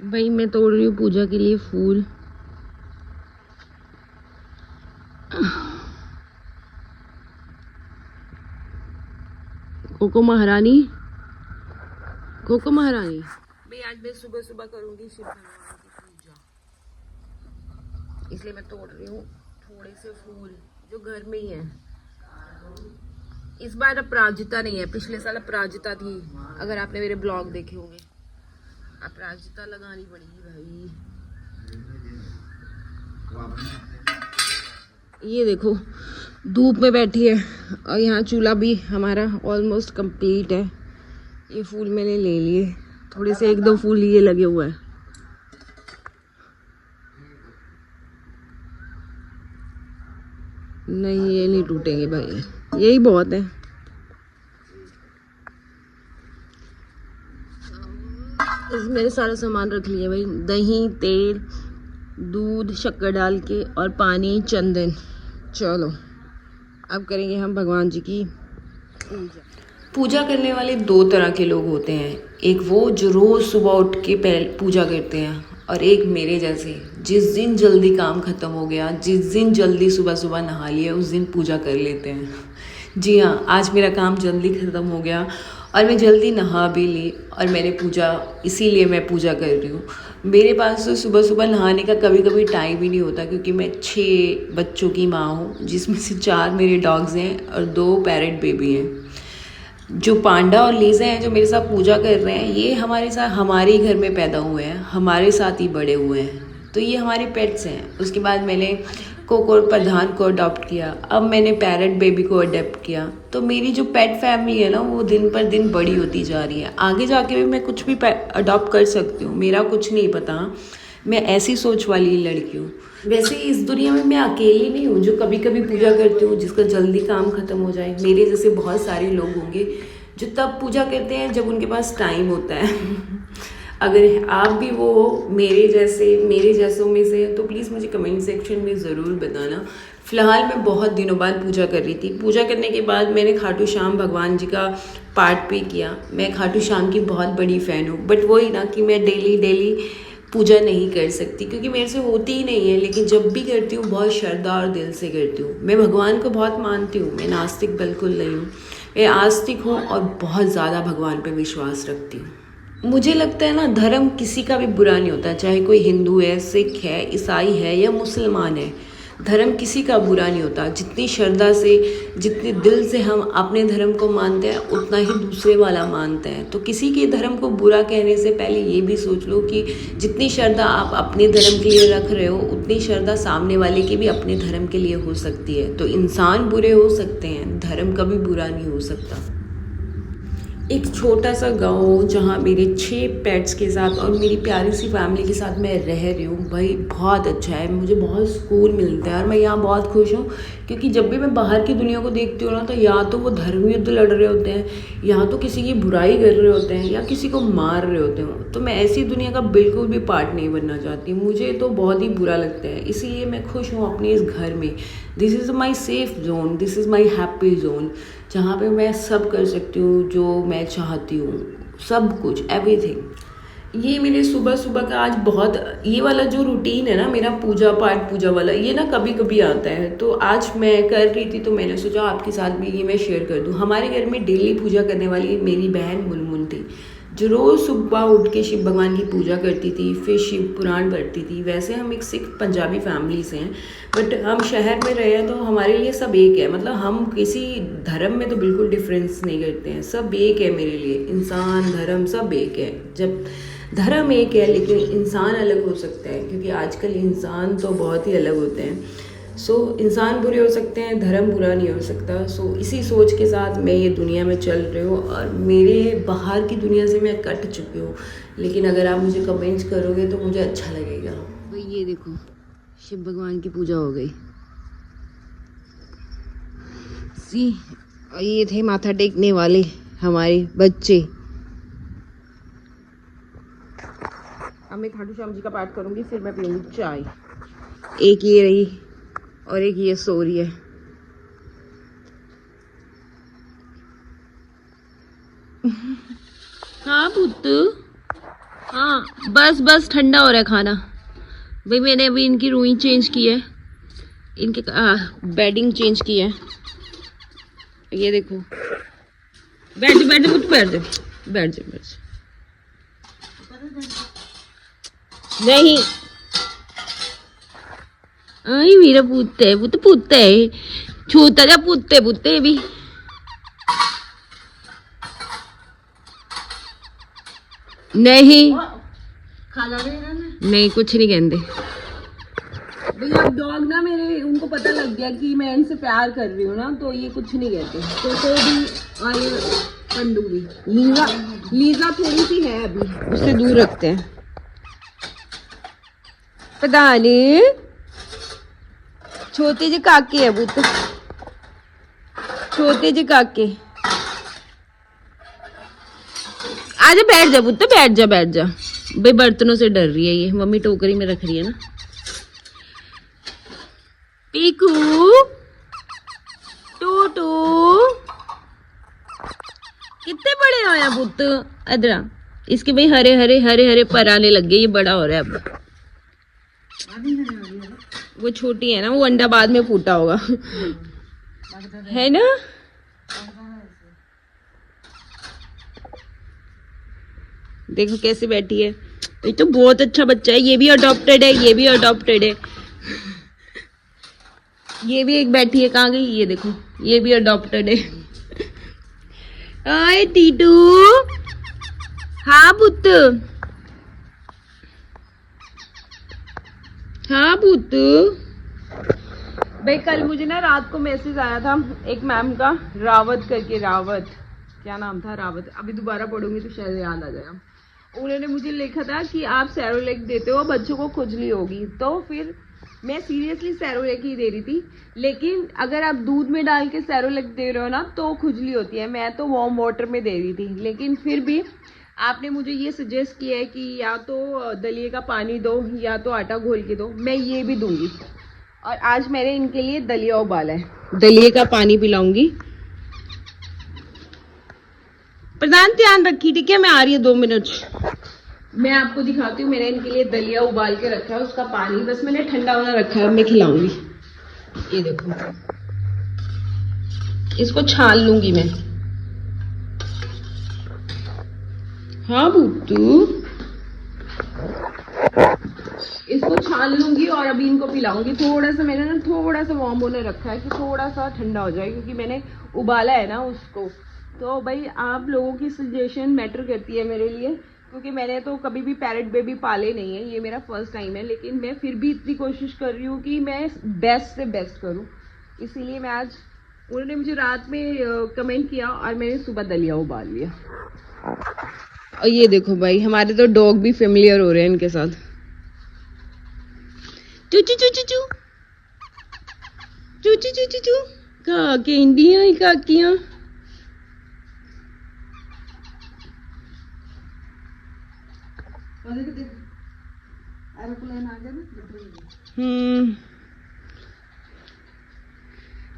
भाई मैं तोड़ रही हूँ पूजा के लिए फूल। कोको महारानी, कोको महारानी भाई आज मैं सुबह सुबह करूंगी शिव भगवान की पूजा, इसलिए मैं तोड़ रही हूँ थोड़े से फूल जो घर में ही है। इस बार अपराजिता नहीं है, पिछले साल अपराजिता थी, अगर आपने मेरे ब्लॉग देखे होंगे। अपराजिता लगानी पड़ेगी भाई। ये देखो धूप में बैठी है और यहाँ चूल्हा भी हमारा ऑलमोस्ट कंप्लीट है। ये फूल मैंने ले लिए, थोड़े से 1-2 फूल ये लगे हुए हैं। नहीं ये नहीं टूटेंगे भाई, यही बहुत है। इसमें मेरे सारा सामान रख लिया भाई, दही, तेल, दूध, शक्कर डाल के और पानी, चंदन। चलो अब करेंगे हम भगवान जी की पूजा। पूजा करने वाले 2 तरह के लोग होते हैं, एक वो जो रोज़ सुबह उठ के पूजा करते हैं, और एक मेरे जैसे जिस दिन जल्दी काम ख़त्म हो गया, जिस दिन जल्दी सुबह सुबह नहा लिया, उस दिन पूजा कर लेते हैं। जी हाँ, आज मेरा काम जल्दी ख़त्म हो गया और मैं जल्दी नहा भी ली और मैंने पूजा, इसीलिए मैं पूजा कर रही हूँ। मेरे पास तो सुबह सुबह नहाने का कभी कभी टाइम ही नहीं होता, क्योंकि मैं 6 बच्चों की माँ हूँ, जिसमें से 4 मेरे डॉग्स हैं और 2 पैरेट बेबी हैं। जो पांडा और लीजा हैं जो मेरे साथ पूजा कर रहे हैं, ये हमारे साथ हमारे ही घर में पैदा हुए हैं, हमारे साथ ही बड़े हुए हैं, तो ये हमारे पेट्स हैं। उसके बाद मैंने कोको प्रधान को अडॉप्ट किया, अब मैंने पैरेट बेबी को अडॉप्ट किया। तो मेरी जो पेट फैमिली है ना, वो दिन पर दिन बड़ी होती जा रही है। आगे जाके भी मैं कुछ भी अडॉप्ट कर सकती हूँ, मेरा कुछ नहीं पता, मैं ऐसी सोच वाली लड़की हूँ। वैसे इस दुनिया में मैं अकेली नहीं हूँ जो कभी कभी पूजा करती हूँ जिसका जल्दी काम ख़त्म हो जाए। मेरे जैसे बहुत सारे लोग होंगे जो तब पूजा करते हैं जब उनके पास टाइम होता है। अगर आप भी वो मेरे जैसों में से तो प्लीज़ मुझे कमेंट सेक्शन में ज़रूर बताना। फ़िलहाल मैं बहुत दिनों बाद पूजा कर रही थी। पूजा करने के बाद मैंने खाटू श्याम भगवान जी का पाठ भी किया। मैं खाटू श्याम की बहुत बड़ी फ़ैन हूँ, बट वही ना कि मैं डेली पूजा नहीं कर सकती क्योंकि मेरे से होती ही नहीं है। लेकिन जब भी करती हूँ बहुत श्रद्धा और दिल से करती हूँ। मैं भगवान को बहुत मानती हूँ, मैं नास्तिक बिल्कुल नहीं हूँ, मैं आस्तिक हूँ और बहुत ज़्यादा भगवान पे विश्वास रखती हूँ। मुझे लगता है ना, धर्म किसी का भी बुरा नहीं होता, चाहे कोई हिंदू है, सिख है, ईसाई है या मुसलमान है। धर्म किसी का बुरा नहीं होता। जितनी श्रद्धा से, जितने दिल से हम अपने धर्म को मानते हैं, उतना ही दूसरे वाला मानते हैं। तो किसी के धर्म को बुरा कहने से पहले ये भी सोच लो कि जितनी श्रद्धा आप अपने धर्म के लिए रख रहे हो, उतनी श्रद्धा सामने वाले की भी अपने धर्म के लिए हो सकती है। तो इंसान बुरे हो सकते हैं, धर्म कभी बुरा नहीं हो सकता। एक छोटा सा गाँव जहाँ मेरे 6 पेट्स के साथ और मेरी प्यारी सी फैमिली के साथ मैं रह रही हूँ भाई, बहुत अच्छा है, मुझे बहुत सुकून मिलता है और मैं यहाँ बहुत खुश हूँ। क्योंकि जब भी मैं बाहर की दुनिया को देखती हूँ ना, तो या तो वो धर्म युद्ध लड़ रहे होते हैं, या तो किसी की बुराई कर रहे होते हैं, या किसी को मार रहे होते हैं। तो मैं ऐसी दुनिया का बिल्कुल भी पार्ट नहीं बनना चाहती, मुझे तो बहुत ही बुरा लगता है। इसीलिए मैं खुश हूँ अपने इस घर में। This is my safe zone, this is my happy zone, जहाँ पे मैं सब कर सकती हूँ जो मैं चाहती हूँ, सब कुछ, एवरीथिंग। ये मेरे सुबह सुबह का आज बहुत, ये वाला जो रूटीन है ना मेरा पूजा पाठ पूजा वाला, ये ना कभी कभी आता है। तो आज मैं कर रही थी तो मैंने सोचा आपके साथ भी ये मैं शेयर कर दूँ। हमारे घर में डेली पूजा करने वाली मेरी बहन मुनमुन थी, जो रोज़ सुबह उठ के शिव भगवान की पूजा करती थी, फिर शिव पुराण पढ़ती थी। वैसे हम एक सिख पंजाबी फैमिली से हैं, बट हम शहर में रहे हैं तो हमारे लिए सब एक है। मतलब हम किसी धर्म में तो बिल्कुल डिफरेंस नहीं करते हैं, सब एक है मेरे लिए। इंसान, धर्म सब एक है। जब धर्म एक है लेकिन इंसान अलग हो सकता है, क्योंकि आजकल इंसान तो बहुत ही अलग होते हैं। इंसान बुरे हो सकते हैं, धर्म बुरा नहीं हो सकता। इसी सोच के साथ मैं ये दुनिया में चल रही हूँ और मेरे बाहर की दुनिया से मैं कट चुकी हूँ। लेकिन अगर आप मुझे कमेंट्स करोगे तो मुझे अच्छा लगेगा। भाई ये देखो, शिव भगवान की पूजा हो गई। ये थे माथा टेकने वाले हमारे बच्चे। अब मैं खाटू श्याम जी का पाठ करूँगी, फिर मैं पीऊँगी चाय। एक ये रही और एक ये सो रही है। हाँ पुत्त, हाँ बस बस ठंडा हो रहा है खाना। भाई मैंने अभी इनकी रूई चेंज की है, इनके बेडिंग चेंज की है। ये देखो, बैठ जा बैठ जा बैठ जा बैठ जा बैठ जा। नहीं आई मेरा पुत्त है, पुत्त है, छोटा जा पुत्त है भी। नहीं नहीं कुछ नहीं कहते भैया। अब डॉग ना मेरे, उनको पता लग गया कि मैं इनसे प्यार कर रही हूँ ना, तो ये कुछ नहीं कहते। तो भी और ये पंडू भी, लीजा थोड़ी सी है अभी, उससे दूर रखते हैं। पता नहीं छोटे जी काके है पुत्र, छोटे जी काके। आजा बैठ जा पुत्र, बैठ जा बैठ जा। भाई बर्तनों से डर रही है ये, मम्मी टोकरी में रख रही है ना। पीकू टूटू कितने बड़े हो या पुत्र अदरा। इसके भाई हरे हरे हरे हरे पर आने लग गए, ये बड़ा हो रहा है अब। वो छोटी है ना, वो अंडा बाद में फूटा होगा है ना। देखो कैसे बैठी है, ये तो बहुत अच्छा बच्चा है। ये भी अडॉप्टेड है, ये भी अडॉप्टेड है। ये भी एक बैठी है, कहाँ गई ये देखो, ये भी अडॉप्टेड है। आए टीटू, हाँ पुत्त, हाँ पुत्त। भाई कल मुझे ना रात को मैसेज आया था एक मैम का, रावत करके, रावत क्या नाम था, रावत, अभी दोबारा पढ़ूंगी तो शायद याद आ जाएगा। उन्होंने मुझे लिखा था कि आप सेरोलैक देते हो, बच्चों को खुजली होगी। तो फिर मैं सीरियसली सेरोलैक ही दे रही थी, लेकिन अगर आप दूध में डाल के सेरोलैक दे रहे हो ना तो खुजली होती है। मैं तो वार्म वाटर में दे रही थी, लेकिन फिर भी आपने मुझे ये सजेस्ट किया है कि या तो दलिए का पानी दो या तो आटा घोल के दो, मैं ये भी दूंगी। और आज मैंने इनके लिए दलिया उबाला है, दलिए का पानी पिलाऊंगी। प्रधान ध्यान रखी, ठीक है, मैं आ रही हूँ 2 मिनट। मैं आपको दिखाती हूँ, मैंने इनके लिए दलिया उबाल के रखा है, उसका पानी बस मैंने ठंडा होना रखा है, मैं खिलाऊंगी। ये देखो, इसको छान लूंगी मैं। हाँ बुट्टू, इसको छान लूंगी और अभी इनको पिलाऊंगी। थोड़ा सा मैंने ना थोड़ा सा वार्म होने रखा है कि थोड़ा सा ठंडा हो जाए, क्योंकि मैंने उबाला है ना उसको। तो भाई आप लोगों की सजेशन मैटर करती है मेरे लिए, क्योंकि मैंने तो कभी भी पैरेट बेबी पाले नहीं है, ये मेरा फर्स्ट टाइम है। लेकिन मैं फिर भी इतनी कोशिश कर रही हूँ कि मैं बेस्ट से बेस्ट करूँ, इसीलिए मैं आज, उन्होंने मुझे रात में कमेंट किया और मैंने सुबह दलिया उबाल लिया। और ये देखो भाई, हमारे तो डॉग भी फेमिलियर हो रहे हैं इनके साथ। चू चू चू चू चू चू चू चू चू चू, काके इंडिया ही काकियां।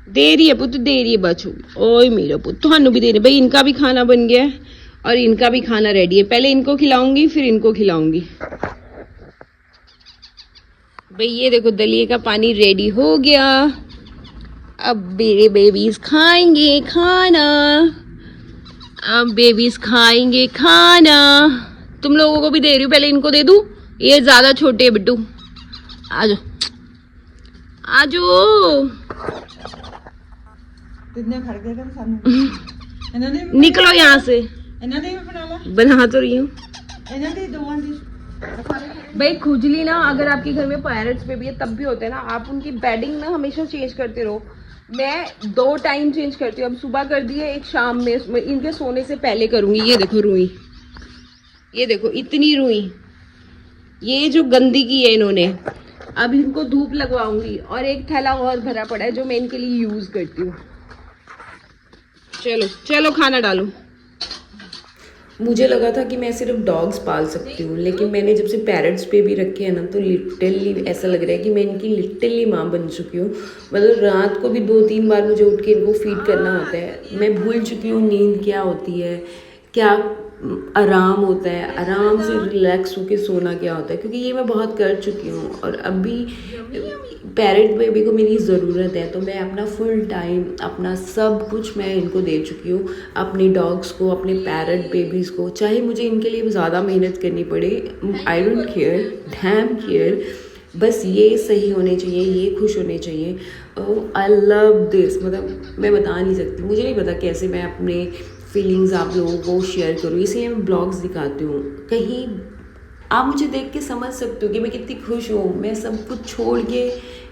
दे रही है पुत्र, दे रही है बच्चों। ओए मेरा पुत्र, थानू भी दे रहे। भाई इनका भी खाना बन गया है और इनका भी खाना रेडी है। पहले इनको खिलाऊंगी फिर इनको खिलाऊंगी। भाई ये देखो, दलिए का पानी रेडी हो गया। अब मेरे बेबीज खाएंगे खाना, अब बेबीज खाएंगे खाना। तुम लोगों को भी दे रही हूँ, पहले इनको दे दूं, ये ज्यादा छोटे है बिट्टू। आजो आजो, निकलो यहाँ से। बना तो रही हूँ भाई। खुजली ना अगर आपके घर में पैरेट्स पे भी है तब भी होता है ना, आप उनकी बेडिंग ना हमेशा चेंज करते रहो। मैं 2 टाइम चेंज करती हूँ, अब सुबह कर दी है, एक शाम में, इनके सोने से पहले करूंगी। ये देखो रुई, ये देखो इतनी रुई, ये जो गंदगी है इन्होंने, अब इनको धूप लगवाऊंगी। और एक थैला और भरा पड़ा है जो मैं इनके लिए यूज करती हूँ। चलो चलो खाना डालो। मुझे लगा था कि मैं सिर्फ डॉग्स पाल सकती हूँ, लेकिन मैंने जब से पैरट्स पे भी रखे हैं ना, तो लिटरली ऐसा लग रहा है कि मैं इनकी लिटरली माँ बन चुकी हूँ। मतलब रात को भी 2-3 बार मुझे उठ के इनको फीड करना होता है। मैं भूल चुकी हूँ नींद क्या होती है, क्या आराम होता है, आराम से रिलैक्स होके सोना क्या होता है, क्योंकि ये मैं बहुत कर चुकी हूँ और अभी पैरेट बेबी को मेरी ज़रूरत है, तो मैं अपना फुल टाइम, अपना सब कुछ मैं इनको दे चुकी हूँ, अपने डॉग्स को, अपने पैरेट बेबीज़ को, चाहे मुझे इनके लिए ज़्यादा मेहनत करनी पड़े, I don't care, dam care, बस ये सही होने चाहिए, ये खुश होने चाहिए। आई लव दिस, मतलब मैं बता नहीं सकती, मुझे नहीं पता कैसे मैं अपने फीलिंग्स आप लोगों को शेयर करूँ, इसलिए मैं ब्लॉग्स दिखाती हूँ, कहीं आप मुझे देख के समझ सकते हो कि मैं कितनी खुश हूँ। मैं सब कुछ छोड़ के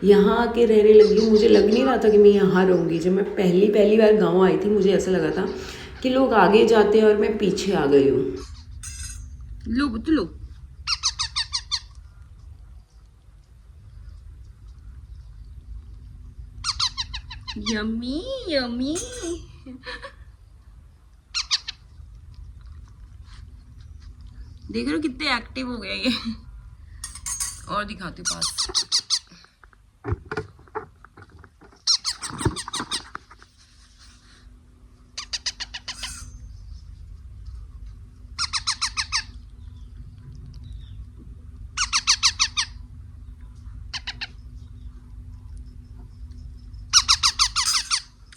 यहाँ आके रहने लगी हूँ, मुझे लग नहीं रहा था कि मैं यहाँ रहूँगी। जब मैं पहली बार गाँव आई थी, मुझे ऐसा लगा था कि लोग आगे जाते हैं और मैं पीछे आ गई हूँ। लो लो, यम्मी यम्मी। देख रहे हो कितने एक्टिव हो गए ये। और दिखाती हूँ पास।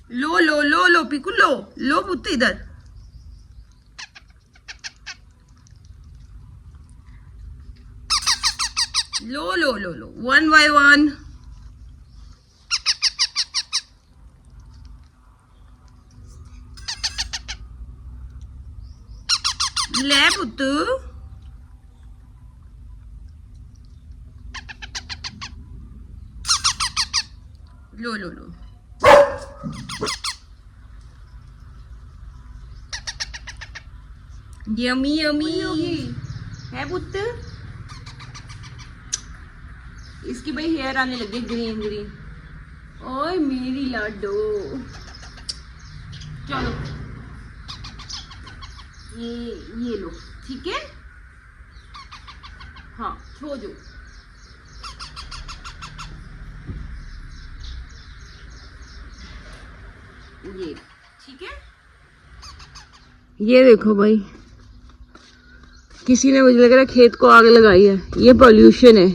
लो लो लो लो पिकू, लो लो पुत्त इधर। लो लो लो लो, 1 by 1। ले पुत्त, लो लो लो। यमी यमी है पुत्त। इसकी भाई हेयर आने लगे ग्रीन ग्रीन। ओए मेरी लाडो, चलो ये लो, ठीक है। हाँ छो जो, ये ठीक है। ये देखो भाई, किसी ने मुझे लग रहा है खेत को आग लगाई है। ये पॉल्यूशन है,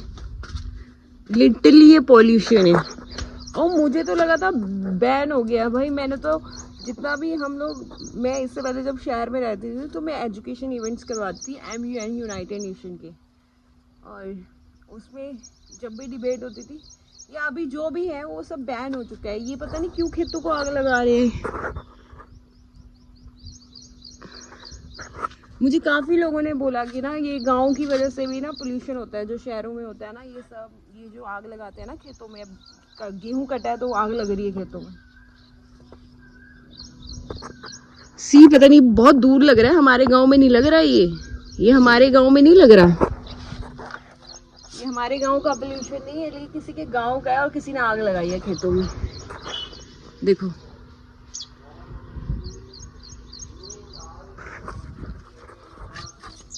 लिटरली ये पॉल्यूशन है। और मुझे तो लगा था बैन हो गया भाई। मैंने तो जितना भी हम लोग, मैं इससे पहले जब शहर में रहती थी तो मैं एजुकेशन इवेंट्स करवाती थी MUN, यूनाइटेड नेशन के, और उसमें जब भी डिबेट होती थी या अभी जो भी है वो सब बैन हो चुका है। ये पता नहीं क्यों खेतों को आग लगा रहे हैं। मुझे काफ़ी लोगों ने बोला कि ना ये गांव की वजह से भी ना पोल्यूशन होता है, जो शहरों में होता है ना, ये सब, ये जो आग लगाते हैं ना खेतों में, गेहूं कटा है तो आग लग रही है खेतों में। सी पता नहीं बहुत दूर लग रहा है, हमारे गांव में नहीं लग रहा ये हमारे गांव में नहीं लग रहा। ये हमारे गांव का पोल्यूशन नहीं है, लेकिन किसी के गांव का है और किसी ने आग लगाई है खेतों में। देखो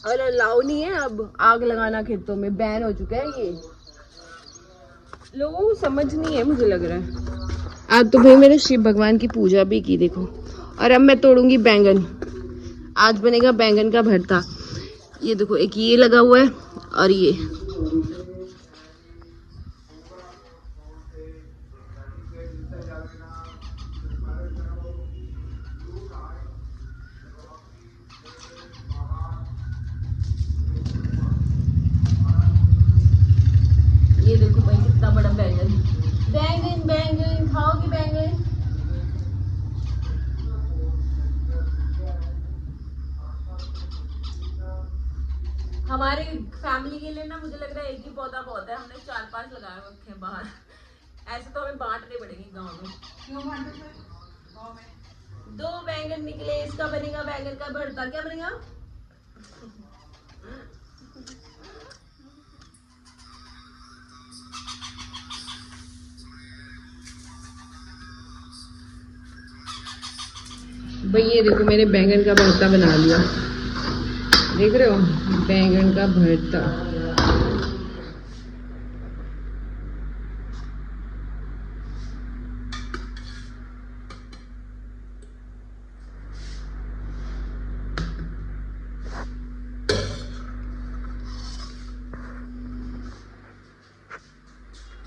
और अलाउ नहीं है अब आग लगाना खेतों में, बैन हो चुका है ये। लोगों को समझ नहीं है मुझे लग रहा है। आज तो भाई मैंने शिव भगवान की पूजा भी की, देखो। और अब मैं तोड़ूंगी बैंगन, आज बनेगा बैंगन का भरता। ये देखो, एक ये लगा हुआ है और ये देखो भाई कितना बड़ा बैंगन। बैंगन बैंगन खाओगे बैंगन? हमारे फैमिली के लिए ना मुझे लग रहा है एक ही पौधा बहुत है, हमने 4-5 लगा रखे हैं बाहर। ऐसे तो हमें बांटने पड़ेंगे गांव में। क्यों बांटने? 2 बैंगन निकले, इसका बनेगा बैंगन का भरता। क्या बनेगा? भाई ये देखो मैंने बैंगन का भरता बना लिया, देख रहे हो, बैंगन का भरता।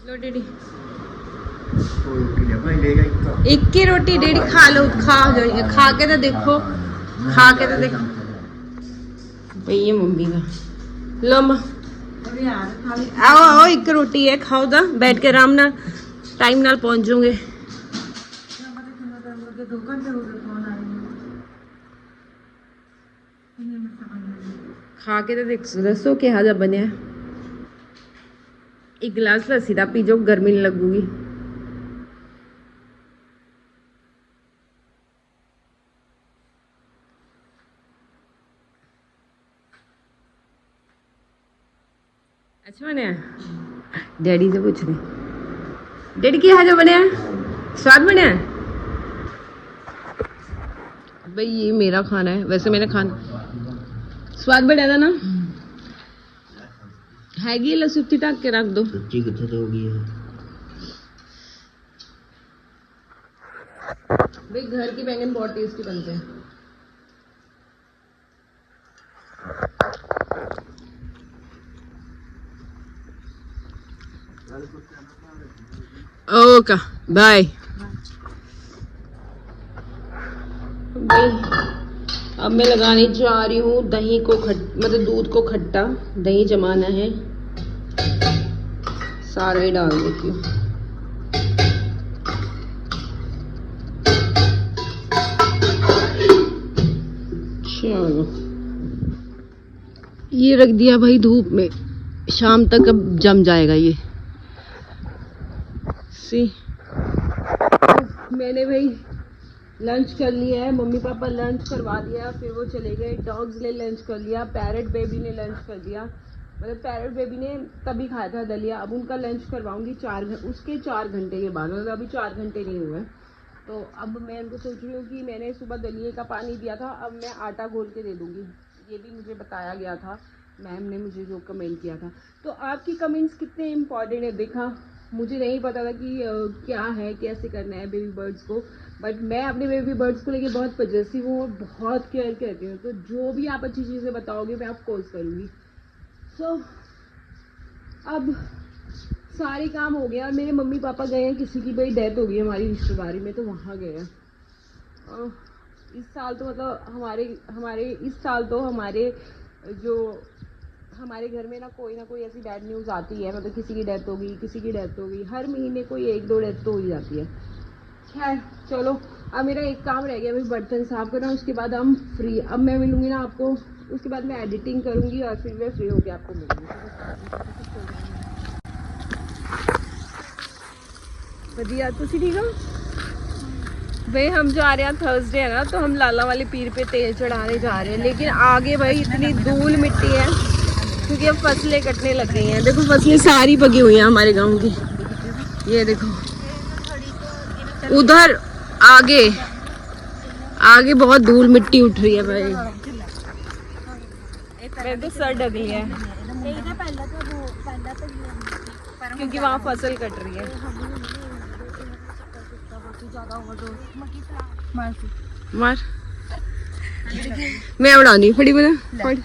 लो डैडी रोटी ले भाई लेगा एक एक ही रोटी डैडी खा लो, खा के तो देखो, खा के तो देखो भाई। ये मम्मी का लो मां, आओ आओ एक रोटी है खाओ दा, बैठ के आराम नाल टाइम नाल पहुंच जाओगे। खा के तो देख दसो क्या जा बनया। एक गिलास लस्सी दा पी जाओ, गर्मी नहीं लगूगी। अच्छा बनया? डैडी से पूछ रहे डैडी क्या हाजा बनया, स्वाद बनया? भाई ये मेरा खाना है, वैसे मैंने खाना स्वाद बढ़िया था ना। हैगी लस्सी उत्ती ढक के रख दो। सच्ची कितने तो होगी है भाई, घर की बैंगन बहुत टेस्टी बनते हैं। Okay bye. भाई अब मैं लगाने जा रही हूँ दही को मतलब दूध को खट्टा, दही जमाना है, सारा ही डाल देती हूँ। चलो ये रख दिया भाई धूप में, शाम तक अब जम जाएगा ये। सी मैंने भाई लंच कर लिया है, मम्मी पापा लंच करवा दिया, फिर वो चले गए। डॉग्स ने लंच कर लिया, पैरट बेबी ने लंच कर दिया, मतलब पैरट बेबी ने तभी खाया था दलिया। अब उनका लंच करवाऊंगी उसके 4 घंटे के बाद, मतलब अभी 4 घंटे नहीं हुए। तो अब मैं उनको सोच रही हूँ कि मैंने सुबह दलिए का पानी दिया था, अब मैं आटा घोल के दे दूँगी। ये भी मुझे बताया गया था, मैम ने मुझे जो कमेंट किया था। तो आपकी कमेंट्स कितने इम्पॉर्टेंट है, देखा मुझे नहीं पता था कि क्या है, कैसे करना है बेबी बर्ड्स को, बट मैं अपने बेबी बर्ड्स को लेके बहुत पजेसिव हूँ और बहुत केयर करती हूँ। तो जो भी आप अच्छी चीज़ें बताओगे मैं आपको कोर्स करूँगी। सो अब सारे काम हो गया और मेरे मम्मी पापा गए हैं, किसी की भाई डेथ हो गई हमारी रिश्तेदारी में, तो वहाँ गए हैं। इस साल तो मतलब हमारे घर में ना कोई ऐसी बैड न्यूज़ आती है, मतलब किसी की डेथ हो गई, हर महीने कोई 1-2 डेथ तो हो ही जाती है। खैर चलो, अब मेरा एक काम रह गया भाई, बर्तन साफ करना, उसके बाद हम फ्री। अब मैं मिलूंगी ना आपको, उसके बाद मैं एडिटिंग करूंगी और फिर मैं फ्री होकर आपको मिलूंगी। बढ़िया, तुसी ठीक हो भाई? हम जा रहे हैं, थर्सडे है ना, तो हम लाला वाले पीर पे तेल चढ़ाने जा रहे हैं। लेकिन आगे भाई इतनी धूल मिट्टी है क्योंकि अब फसलें कटने लग गई हैं। देखो फसलें सारी पकी हुई हैं हमारे गांव की, ये देखो। उधर आगे बहुत धूल मिट्टी उठ रही है भाई, मेरे तो सर ढक लिया है क्योंकि वहाँ फसल कट रही है। मार मैं उड़ानी फड़ी बना फड़।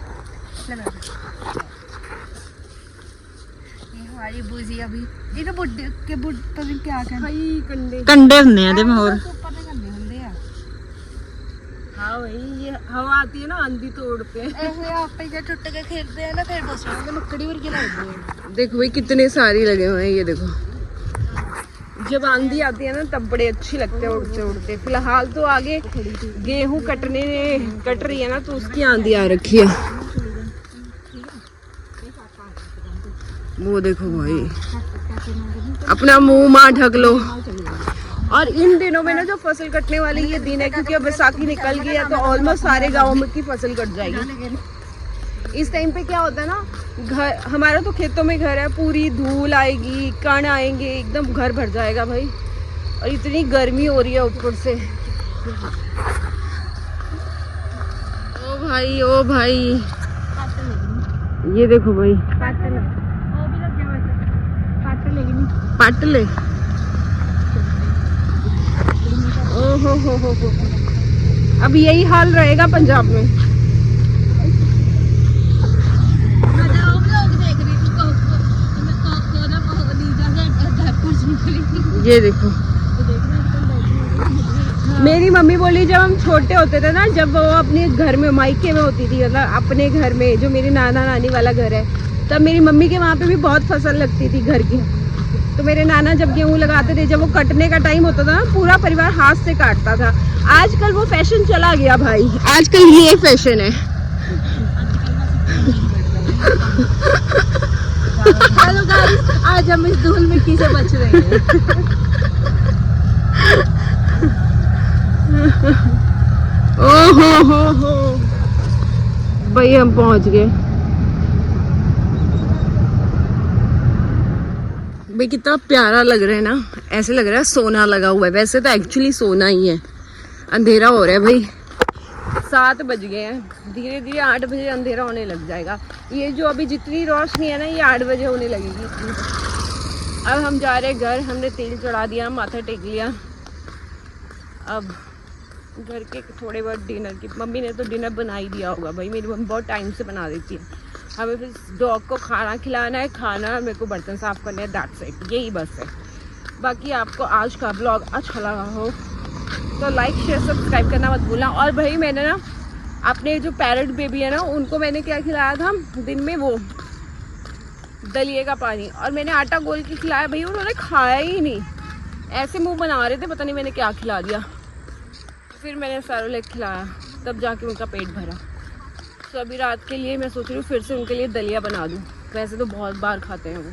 हमारी बूजी अभी ये बुड्ढे के पता नहीं क्या कर भाई कंडे ਹੁੰਦੇ ਆ ਤੇ ਹੋਰ ऊपर पे कंडे ਹੁੰਦੇ ਆ। हाँ भाई ये हवा आती है ना, आंधी तो उड़ते हैं। ऐसे आपे जब टूट के खेलते हैं ना, फिर बस में मकड़ी वर्गी लगती है। देखो भाई कितने सारे लगे हुए हैं, ये देखो। जब आंधी आती है ना तब बड़े अच्छी लगते हैं उड़ते उड़ते। फिलहाल तो आगे गेहूं कट रही है ना, तो उसकी आंधी आ रखी है। वो देखो भाई, अपना मुंह मां ढक लो। और इन दिनों में ना जो फसल कटने वाली ये दिन है, क्योंकि अब बैसाखी निकल गई है तो ऑलमोस्ट सारे गाँव में की फसल कट जाएगी। इस टाइम पे क्या होता है ना, घर हमारा तो खेतों में घर है, पूरी धूल आएगी, कण आएंगे, एकदम घर भर जाएगा भाई। और इतनी गर्मी हो रही है ऊपर से। ओ भाई ये देखो भाई, पाट ले। ओहो हो। अब यही हाल रहेगा पंजाब में। ये देखो, मेरी मम्मी बोली जब हम छोटे होते थे ना, जब वो अपने घर में मायके में होती थी, मतलब अपने घर में जो मेरी नाना नानी वाला घर है, तब मेरी मम्मी के वहाँ पे भी बहुत फसल लगती थी घर की। तो मेरे नाना जब गेहूँ लगाते थे, जब वो कटने का टाइम होता था ना, पूरा परिवार हाथ से काटता था। आजकल वो फैशन चला गया भाई, आजकल ये फैशन है। हेलो गाइस, आज हम इस धूल मिट्टी से बच रहे हैं। ओहो हो भाई, हम पहुंच गए भाई। कितना प्यारा लग रहा है ना, ऐसे लग रहा है सोना लगा हुआ है। वैसे तो एक्चुअली सोना ही है। अंधेरा हो रहा है भाई, 7 बज गए हैं। धीरे धीरे 8 बजे अंधेरा होने लग जाएगा। ये जो अभी जितनी रोशनी है ना, ये 8 बजे होने लगेगी। अब हम जा रहे हैं घर। हमने तेल चढ़ा दिया, माथा टेक लिया। अब घर के थोड़े बहुत डिनर की, मम्मी ने तो डिनर बना ही दिया होगा भाई, मेरी मम्मी बहुत टाइम से बना देती है। हमें फिर डॉग को खाना खिलाना है, खाना, और मेरे को बर्तन साफ़ करने हैं, दैट्स इट, यही बस है। बाकी आपको आज का ब्लॉग अच्छा लगा हो तो लाइक शेयर सब्सक्राइब करना मत भूलना। और भाई मैंने ना अपने जो पैरट बेबी है ना, उनको मैंने क्या खिलाया था दिन में, वो दलिए का पानी, और मैंने आटा गोल के खिलाया भाई, उन्होंने खाया ही नहीं, ऐसे मुंह बना रहे थे, पता नहीं मैंने क्या खिला दिया। फिर मैंने सेरेलैक खिलाया, तब जाके उनका पेट भरा। तो अभी रात के लिए मैं सोच रही हूँ फिर से उनके लिए दलिया बना दूँ। वैसे तो बहुत बार खाते हैं वो।